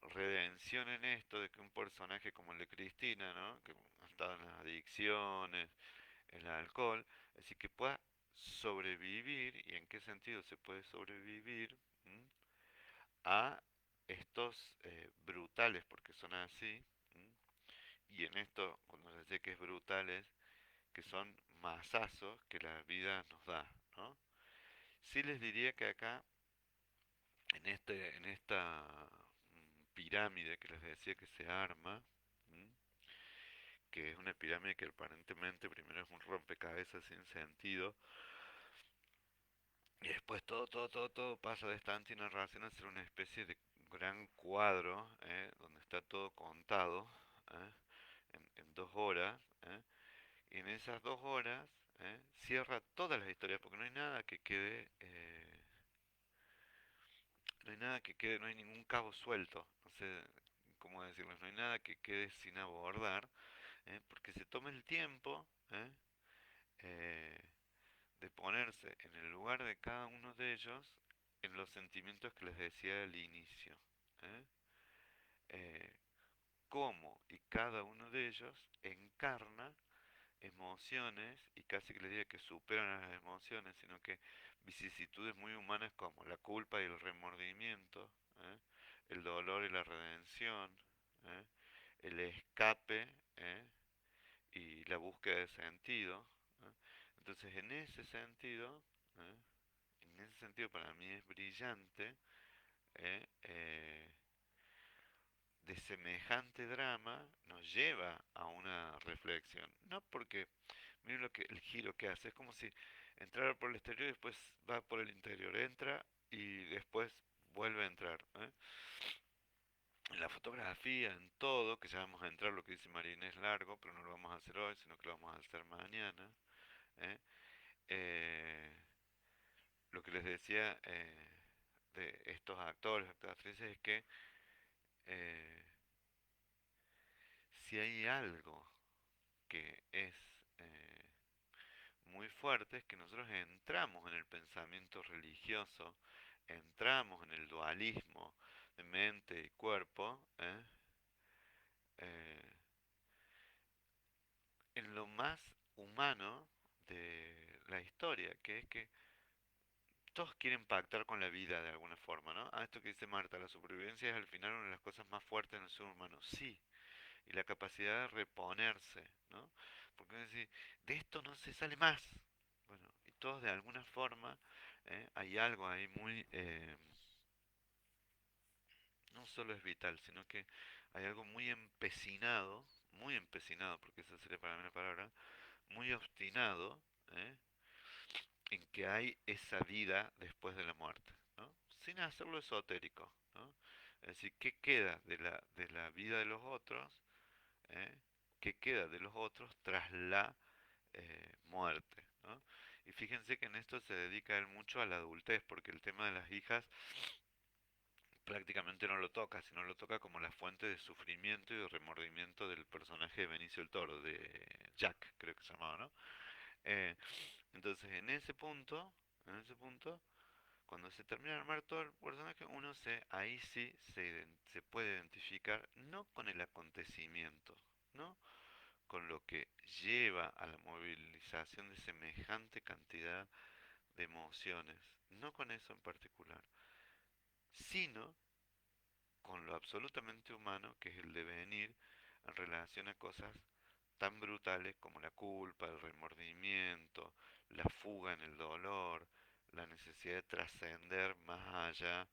redención en esto de que un personaje como el de Cristina, ¿no? Que ha estado en las adicciones, el alcohol, es decir, que pueda sobrevivir, y en qué sentido se puede sobrevivir, ¿m? A estos brutales, porque son así, ¿m? Y en esto, cuando les decía que es brutales, que son masazos que la vida nos da, ¿no? Sí les diría que acá, en esta pirámide que les decía que se arma, ¿m? Que es una pirámide que aparentemente primero es un rompecabezas sin sentido, y después todo pasa de esta antinarración a ser una especie de gran cuadro, donde está todo contado, ¿eh? En 2 horas, y en esas 2 horas cierra todas las historias, porque no hay nada que quede, no hay nada que quede, no hay ningún cabo suelto, no sé cómo decirles, no hay nada que quede sin abordar, porque se toma el tiempo, eh, de ponerse en el lugar de cada uno de ellos en los sentimientos que les decía al inicio. ¿eh? Eh, Cómo y cada uno de ellos encarna emociones, y casi que les diría que superan a las emociones, sino que vicisitudes muy humanas como la culpa y el remordimiento, el dolor y la redención, ¿eh? El escape, y la búsqueda de sentido. ¿Eh? Entonces, ¿eh? En ese sentido para mí es brillante, ¿eh? De semejante drama nos lleva a una reflexión. No porque, miren el giro que hace, es como si entrara por el exterior y después va por el interior, entra y después vuelve a entrar. En la fotografía, en todo, que ya vamos a entrar, lo que dice María Inés Largo, pero no lo vamos a hacer hoy, sino que lo vamos a hacer mañana. ¿eh? Eh, lo que les decía, de estos actores, actrices, es que eh, si hay algo que es muy fuertes que nosotros entramos en el pensamiento religioso, entramos en el dualismo de mente y cuerpo, Eh, en lo más humano de la historia, que es que todos quieren pactar con la vida de alguna forma, ¿no? Ah, esto que dice Marta, la supervivencia es al final una de las cosas más fuertes del ser humano. Sí, y la capacidad de reponerse, ¿no? Porque uno dice, de esto no se sale más. Bueno, y todos de alguna forma, hay algo ahí muy, no solo es vital, sino que hay algo muy empecinado, porque esa sería para mí la palabra, muy obstinado, ¿eh? En que hay esa vida después de la muerte, ¿no? Sin hacerlo esotérico, ¿no? Es decir, ¿qué queda de la vida de los otros? ¿Eh? ¿Qué queda de los otros tras la muerte? ¿No? Y fíjense que en esto se dedica él mucho a la adultez, porque el tema de las hijas prácticamente no lo toca, sino lo toca como la fuente de sufrimiento y de remordimiento del personaje de Benicio el Toro, de Jack, creo que se llamaba, ¿no? Eh, entonces, en ese punto, cuando se termina de armar todo el personaje, ahí sí se puede identificar, no con el acontecimiento, ¿no? Con lo que lleva a la movilización de semejante cantidad de emociones, no con eso en particular, sino con lo absolutamente humano que es el devenir en relación a cosas tan brutales como la culpa, el remordimiento, la fuga en el dolor, la necesidad de trascender más allá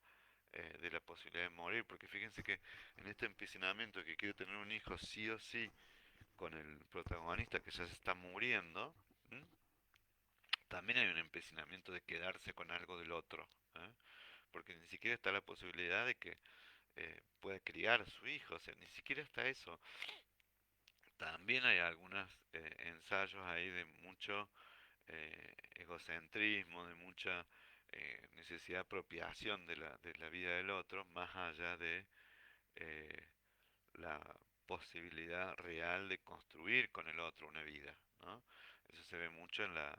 de la posibilidad de morir, porque fíjense que en este empecinamiento que quiere tener un hijo sí o sí con el protagonista que ya se está muriendo, ¿m? También hay un empecinamiento de quedarse con algo del otro, ¿eh? Porque ni siquiera está la posibilidad de que pueda criar a su hijo, o sea, ni siquiera está eso. También hay algunos ensayos ahí de mucho egocentrismo, de mucha necesidad de apropiación de la vida del otro, más allá de eh, la posibilidad real de construir con el otro una vida, ¿no? Eso se ve mucho en la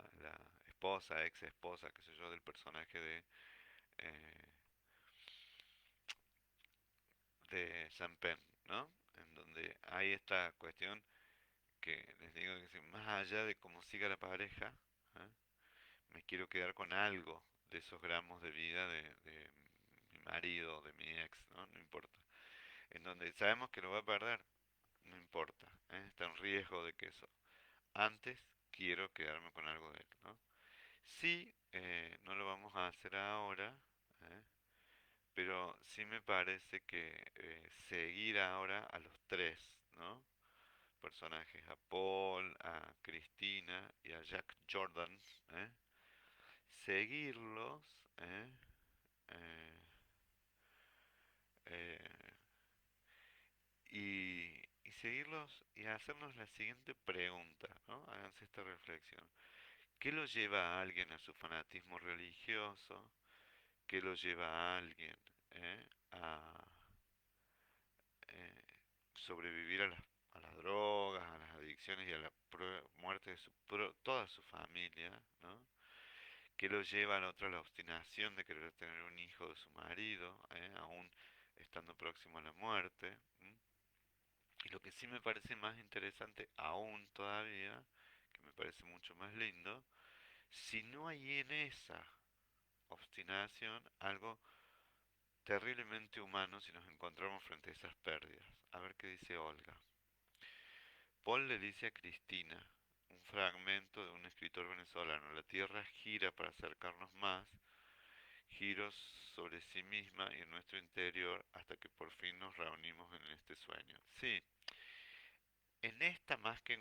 esposa, ex esposa, qué sé yo, del personaje eh, de Sean Penn, ¿no? En donde hay esta cuestión que les digo que si más allá de cómo siga la pareja, ¿eh? Me quiero quedar con algo de esos gramos de vida de mi marido, de mi ex, ¿no? No importa. En donde sabemos que lo va a perder, no importa, ¿eh? Está en riesgo de que eso. Antes quiero quedarme con algo de él, ¿no? Sí, no lo vamos a hacer ahora, ¿eh? Pero sí me parece que seguir ahora a los tres, ¿no? Personajes, a Paul, a Cristina y a Jack Jordan, ¿eh? Seguirlos, ¿eh? Eh, eh, y seguirlos y hacernos la siguiente pregunta, ¿no? Háganse esta reflexión. ¿Qué lo lleva a alguien a su fanatismo religioso? ¿Qué lo lleva a alguien a sobrevivir a las drogas, a las adicciones y a la muerte de toda su familia, ¿no? ¿Qué lo lleva al otro a la obstinación de querer tener un hijo de su marido, aún estando próximo a la muerte? ¿M? Y lo que sí me parece más interesante aún todavía, que me parece mucho más lindo, si no hay en esa obstinación algo terriblemente humano si nos encontramos frente a esas pérdidas. A ver qué dice Olga. Paul le dice a Cristina, un fragmento de un escritor venezolano, la Tierra gira para acercarnos más, giros sobre sí misma y en nuestro interior hasta que por fin nos reunimos en este sueño. Sí, en esta más que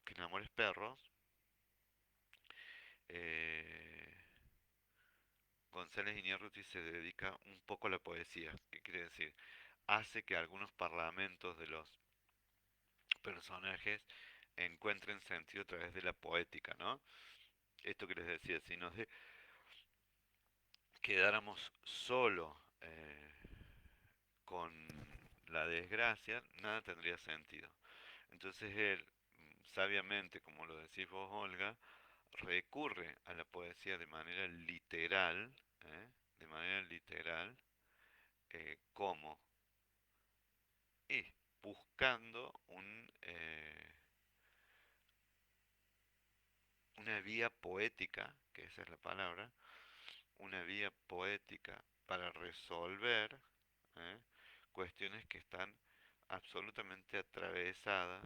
en Amores Perros, eh, González Iñárritu se dedica un poco a la poesía. ¿Qué quiere decir? Hace que algunos parlamentos de los personajes encuentren sentido a través de la poética, ¿no? Esto que les decía, si nos quedáramos solo con la desgracia, nada tendría sentido. Entonces él sabiamente, como lo decís vos, Olga, recurre a la poesía de manera literal, ¿eh? De manera literal, ¿cómo? Y buscando una vía poética, que esa es la palabra, una vía poética para resolver ¿eh? Cuestiones que están absolutamente atravesadas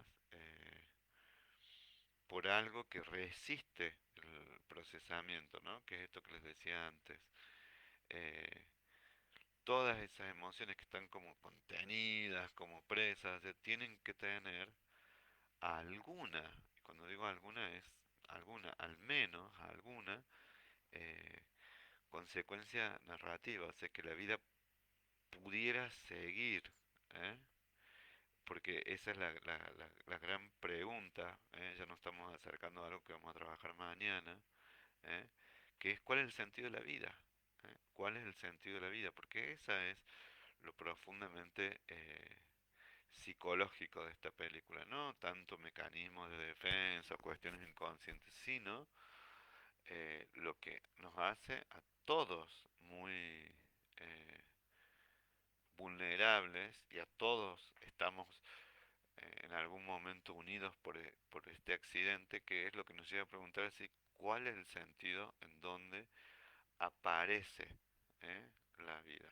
por algo que resiste el procesamiento, ¿no? Que es esto que les decía antes. Eh, Todas esas emociones que están como contenidas, como presas, tienen que tener alguna, y cuando digo alguna es alguna, al menos alguna, eh, consecuencia narrativa, o sea, que la vida pudiera seguir, ¿eh? Porque esa es la gran pregunta, ¿eh? Ya nos estamos acercando a algo que vamos a trabajar mañana, ¿eh? Que es cuál es el sentido de la vida, ¿eh? ¿Cuál es el sentido de la vida? Porque esa es lo profundamente psicológico de esta película, no tanto mecanismos de defensa o cuestiones inconscientes, sino lo que nos hace a todos muy vulnerables y a todos estamos en algún momento unidos por este accidente, que es lo que nos lleva a preguntar si cuál es el sentido en donde aparece la vida.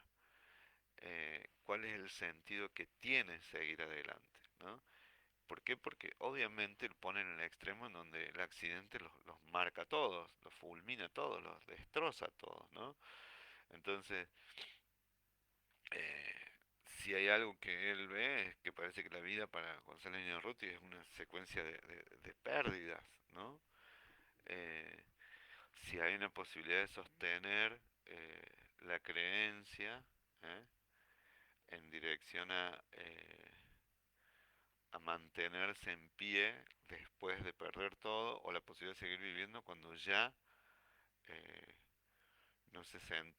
¿Cuál es el sentido que tiene seguir adelante? ¿No? ¿Por qué? Porque obviamente lo pone en el extremo en donde el accidente los marca a todos, los fulmina a todos, los destroza a todos, ¿no? Entonces, eh, si hay algo que él ve es que parece que la vida para Gonzalo Iñárritu es una secuencia de pérdidas, ¿no? Eh, si hay una posibilidad de sostener la creencia ¿eh? En dirección a mantenerse en pie después de perder todo o la posibilidad de seguir viviendo cuando ya eh, no se sen-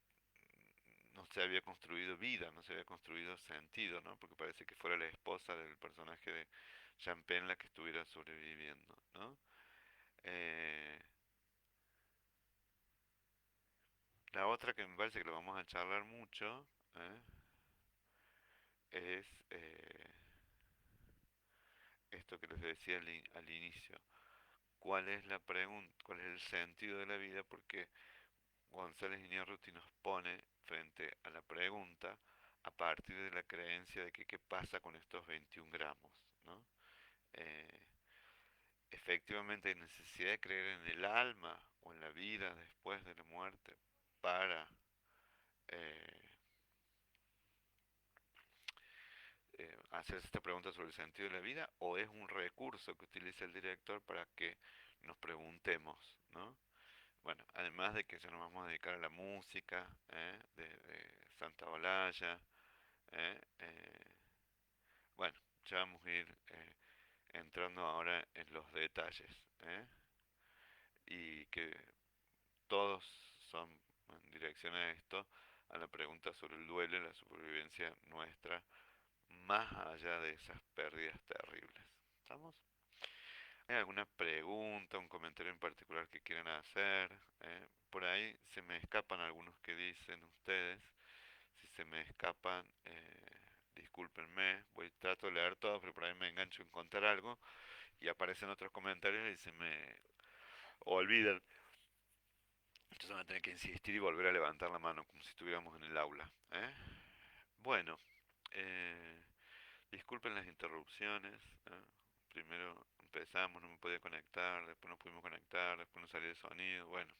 no se había construido vida, no se había construido sentido, ¿no? Porque parece que fuera la esposa del personaje de Jean Penn la que estuviera sobreviviendo, ¿no? Eh, la otra que me parece que lo vamos a charlar mucho ¿eh? Es esto que les decía al inicio. ¿Cuál es la pregunta? ¿Cuál es el sentido de la vida? Porque González Iñárritu nos pone frente a la pregunta a partir de la creencia de que qué pasa con estos 21 gramos, ¿no? Eh, Efectivamente hay necesidad de creer en el alma o en la vida después de la muerte para eh, hacerse esta pregunta sobre el sentido de la vida, o es un recurso que utiliza el director para que nos preguntemos, ¿no? Bueno, además de que ya nos vamos a dedicar a la música de Santa Olalla, ¿eh? Bueno, ya vamos a ir entrando ahora en los detalles, ¿eh? Y que todos son en dirección a esto, a la pregunta sobre el duelo y la supervivencia nuestra, más allá de esas pérdidas terribles. ¿Estamos? ¿Hay alguna pregunta, un comentario en particular que quieran hacer? Por ahí se me escapan algunos que dicen ustedes. Si se me escapan, discúlpenme. Trato de leer todo, pero por ahí me engancho en contar algo y aparecen otros comentarios y se me olvidan. Entonces van a tener que insistir y volver a levantar la mano como si estuviéramos en el aula. Bueno, eh, disculpen las interrupciones. Primero empezamos, no me podía conectar, después nos pudimos conectar, después no salió el sonido. Bueno,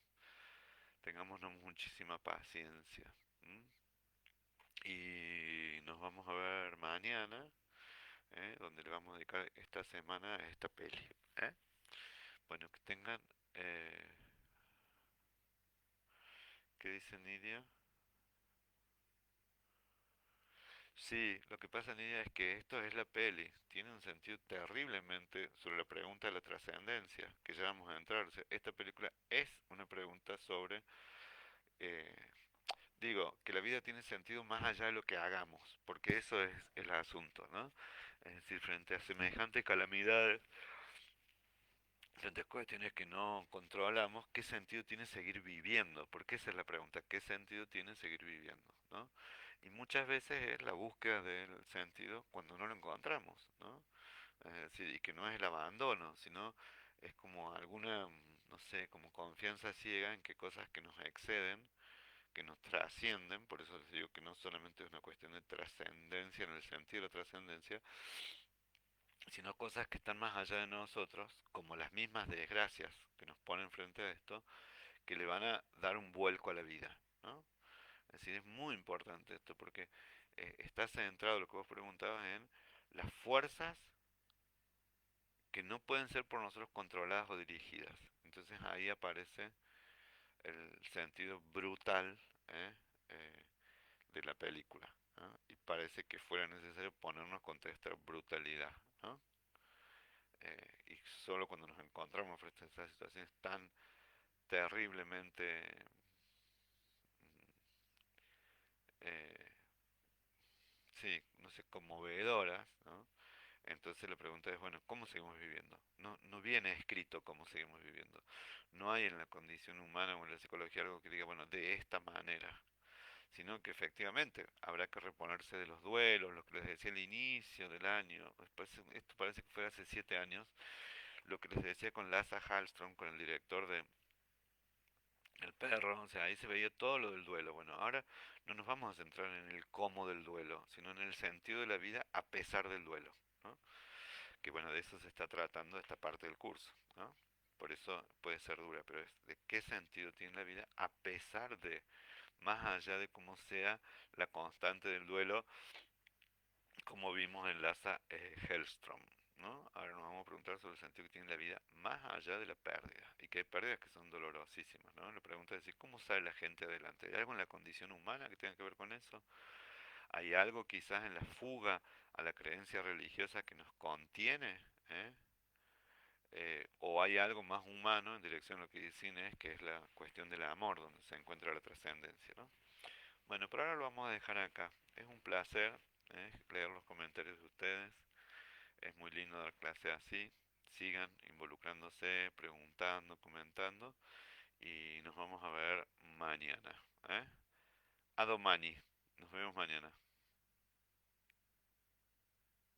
tengámonos muchísima paciencia. ¿M? Y nos vamos a ver mañana, donde le vamos a dedicar esta semana a esta peli. ¿eh? Bueno, que tengan... Eh, ¿Qué dice Nidia? Sí, lo que pasa, Nidia, es que esto es la peli. Tiene un sentido terriblemente sobre la pregunta de la trascendencia, que ya vamos a entrar. O sea, esta película es una pregunta sobre, eh, digo, que la vida tiene sentido más allá de lo que hagamos, porque eso es el asunto, ¿no? Es decir, frente a semejantes calamidades, tantas cuestiones que no controlamos, ¿qué sentido tiene seguir viviendo? Porque esa es la pregunta, ¿qué sentido tiene seguir viviendo? ¿No? Y muchas veces es la búsqueda del sentido cuando no lo encontramos, ¿no? Es decir, y que no es el abandono, sino es como alguna, no sé, como confianza ciega en que cosas que nos exceden, que nos trascienden, por eso les digo que no solamente es una cuestión de trascendencia en el sentido de la trascendencia, sino cosas que están más allá de nosotros, como las mismas desgracias que nos ponen frente a esto, que le van a dar un vuelco a la vida, ¿no? Es decir, es muy importante esto porque está centrado lo que vos preguntabas en las fuerzas que no pueden ser por nosotros controladas o dirigidas. Entonces ahí aparece el sentido brutal ¿eh? Eh, de la película, ¿no? Y parece que fuera necesario ponernos contra esta brutalidad, ¿no? Y solo cuando nos encontramos frente a estas situaciones tan terriblemente eh, sí, no sé, conmovedoras, ¿no? Entonces la pregunta es, bueno, ¿cómo seguimos viviendo? No, no viene escrito cómo seguimos viviendo. No hay en la condición humana o en la psicología algo que diga, bueno, de esta manera, sino que efectivamente habrá que reponerse de los duelos, lo que les decía al inicio del año. Después, esto parece que fue hace 7 años, lo que les decía con Lasse Hallström, con el director de El perro, o sea, ahí se veía todo lo del duelo. Bueno, ahora no nos vamos a centrar en el cómo del duelo, sino en el sentido de la vida a pesar del duelo, ¿no? Que bueno, de eso se está tratando esta parte del curso, ¿no? Por eso puede ser dura, pero es de qué sentido tiene la vida a pesar de, más allá de cómo sea la constante del duelo, como vimos en Laza Hellstrom, ¿no? Ahora nos vamos a preguntar sobre el sentido que tiene la vida más allá de la pérdida, y que hay pérdidas que son dolorosísimas, ¿no? La pregunta es decir, ¿cómo sale la gente adelante? ¿Hay algo en la condición humana que tenga que ver con eso? ¿Hay algo quizás en la fuga a la creencia religiosa que nos contiene? ¿Eh? ¿O hay algo más humano en dirección a lo que dice Inés, que es la cuestión del amor, donde se encuentra la trascendencia, ¿no? Bueno, por ahora lo vamos a dejar acá. Es un placer leer los comentarios de ustedes. Es muy lindo dar clase así. Sigan involucrándose, preguntando, comentando. Y nos vamos a ver mañana. ¿Eh? A domani. Nos vemos mañana.